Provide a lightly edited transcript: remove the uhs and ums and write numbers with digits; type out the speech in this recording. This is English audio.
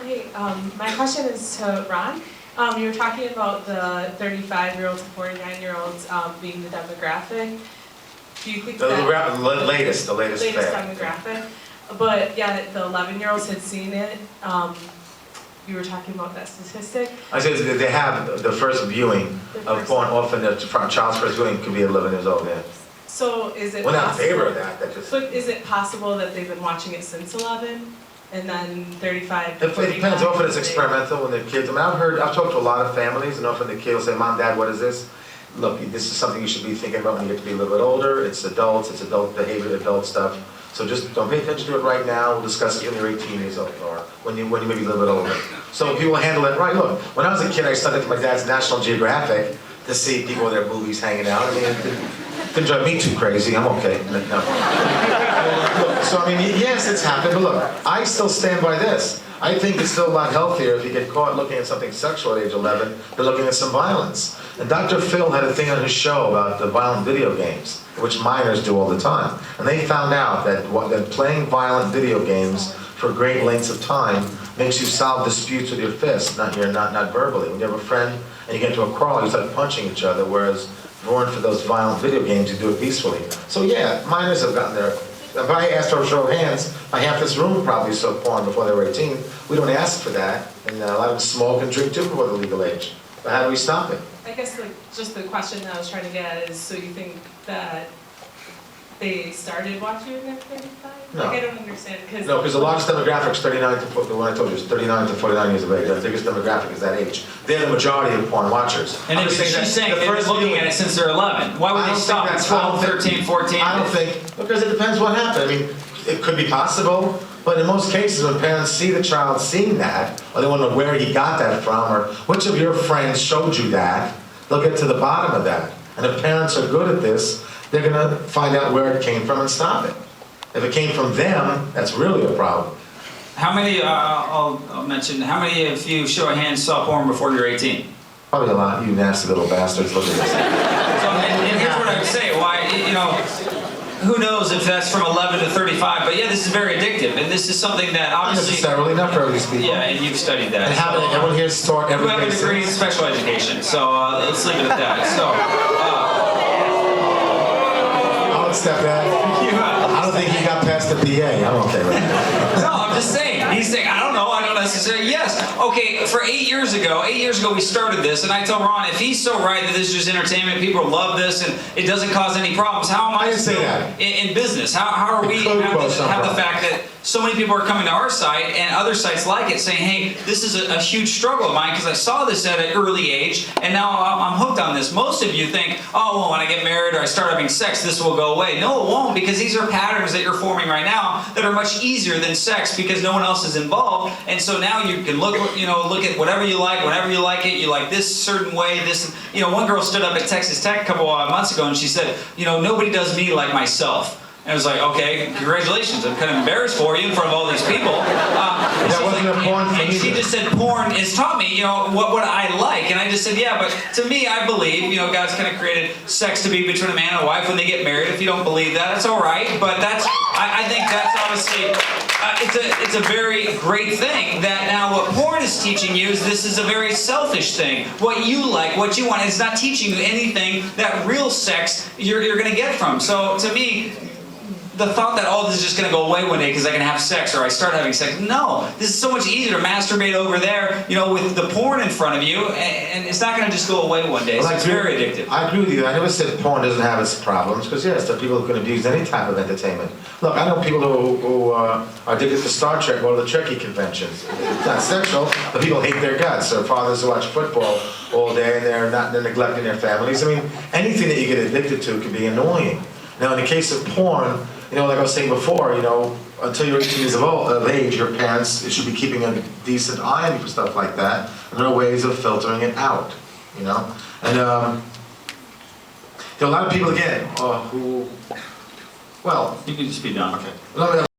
Hey, my question is to Ron. You were talking about the 35-year-olds to 49-year-olds being the demographic. Do you think The latest latest fad. demographic? But yeah, the 11-year-olds had seen it. You were talking about that statistic. I said that they have the first viewing of porn. Often the child's first viewing could be 11 years old. Yeah. So is it We're not in possible? favor of that. That just. But is it possible that they've been watching it since 11, and then 35 to It depends. 49? Often it's experimental when the kids. I mean, I've talked to a lot of families, and often the kid will say, "Mom, Dad, what is this?" Look, this is something you should be thinking about when you get to be a little bit older. It's adults. It's adult behavior, adult stuff. So just don't pay attention to it right now. We'll discuss it when you're 18 years old, or when you maybe a little bit older. So people handle it right. Look, when I was a kid, I studied to my dad's National Geographic to see people with their movies hanging out. I mean, it didn't drive me too crazy. I'm okay. No. Look, so I mean, yes, it's happened, but look, I still stand by this. I think it's still a lot healthier if you get caught looking at something sexual at age 11 than looking at some violence. And Dr. Phil had a thing on his show about the violent video games, which minors do all the time. And they found out that playing violent video games for great lengths of time makes you solve disputes with your fists, not verbally. When you have a friend and you get into a quarrel, you start punching each other, whereas if you weren't for those violent video games, you do it peacefully. So yeah, minors have gotten there. If I asked for a show of hands, half this room probably saw porn before they were 18. We don't ask for that, and a lot of them smoke and drink too before the legal age. But how do we stop it? I guess just the question that I was trying to get at is, so you think that they started watching it at 35? No. Like, I don't understand. No, because the largest demographic is 39 to 40, the one I told you is 39 to 49 years of age. The biggest demographic is that age. They're the majority of porn watchers. And if she's saying they've been looking at it since they're 11, why would they stop at 12, 13, 14? I don't think, because it depends what happened. I mean, it could be possible, but in most cases when parents see the child seeing that, or they want to know where he got that from, or which of your friends showed you that, they'll get to the bottom of that. And if parents are good at this, they're going to find out where it came from and stop it. If it came from them, that's really a problem. How many, I'll mention, how many of you, show of hands, saw porn before you're 18? Probably a lot, you nasty little bastards. Look at this. So, and here's what I would say, why, who knows if that's from 11 to 35, but yeah, this is very addictive, and this is something that Not obviously... necessarily, not for these people. Yeah, and you've studied that. And how everyone here is taught every You have a day degree in since. special education, so let's leave it at that. So, I'll accept that. I don't think he got past the PA. I'm okay with that. no, I'm just saying. He's saying, I don't know, I don't necessarily. Yes. Okay, for 8 years ago we started this, and I told Ron, if he's so right that this is just entertainment, people love this, and it doesn't cause any problems, how am I didn't say still that. in business? How are we have the fact that so many people are coming to our site and other sites like it saying, hey, this is a huge struggle of mine because I saw this at an early age and now I'm hooked on this. Most of you think, oh, well, when I get married or I start having sex, this will go away. No, it won't, because these are patterns that you're forming right now that are much easier than sex because no one else is involved. And so now you can look at whatever you like, whenever you like it. You like this certain way, this, one girl stood up at Texas Tech a couple of months ago and she said, nobody does me like myself. And I was like, okay, congratulations. I'm kind of embarrassed for you in front of all these people. That wasn't a porn thing and she either. just said, porn has taught me, what I like. And I just said, yeah, but to me, I believe, God's kind of created sex to be between a man and a wife when they get married. If you don't believe that, it's all right. But I think that's obviously, it's a very great thing that now what porn is teaching you is this is a very selfish thing. What you like, what you want, it's not teaching you anything that real sex you're going to get from. So to me, the thought that, oh, this is just going to go away one day because I can have sex or I start having sex. No, this is so much easier to masturbate over there, with the porn in front of you, and it's not going to just go away one day. So it's very addictive. I agree with you. I never said porn doesn't have its problems, because yes, there are people who can abuse any type of entertainment. Look, I know people who are addicted to Star Trek, go to the Trekkie conventions. It's not sexual, but people hate their guts. There are fathers who watch football all day and they're neglecting their families. I mean, anything that you get addicted to can be annoying. Now, in the case of porn, like I was saying before, until you're 18 years of age, your parents should be keeping a decent eye on you for stuff like that. And there are ways of filtering it out, And there are a lot of people, again, who, well... You can just be done. Okay.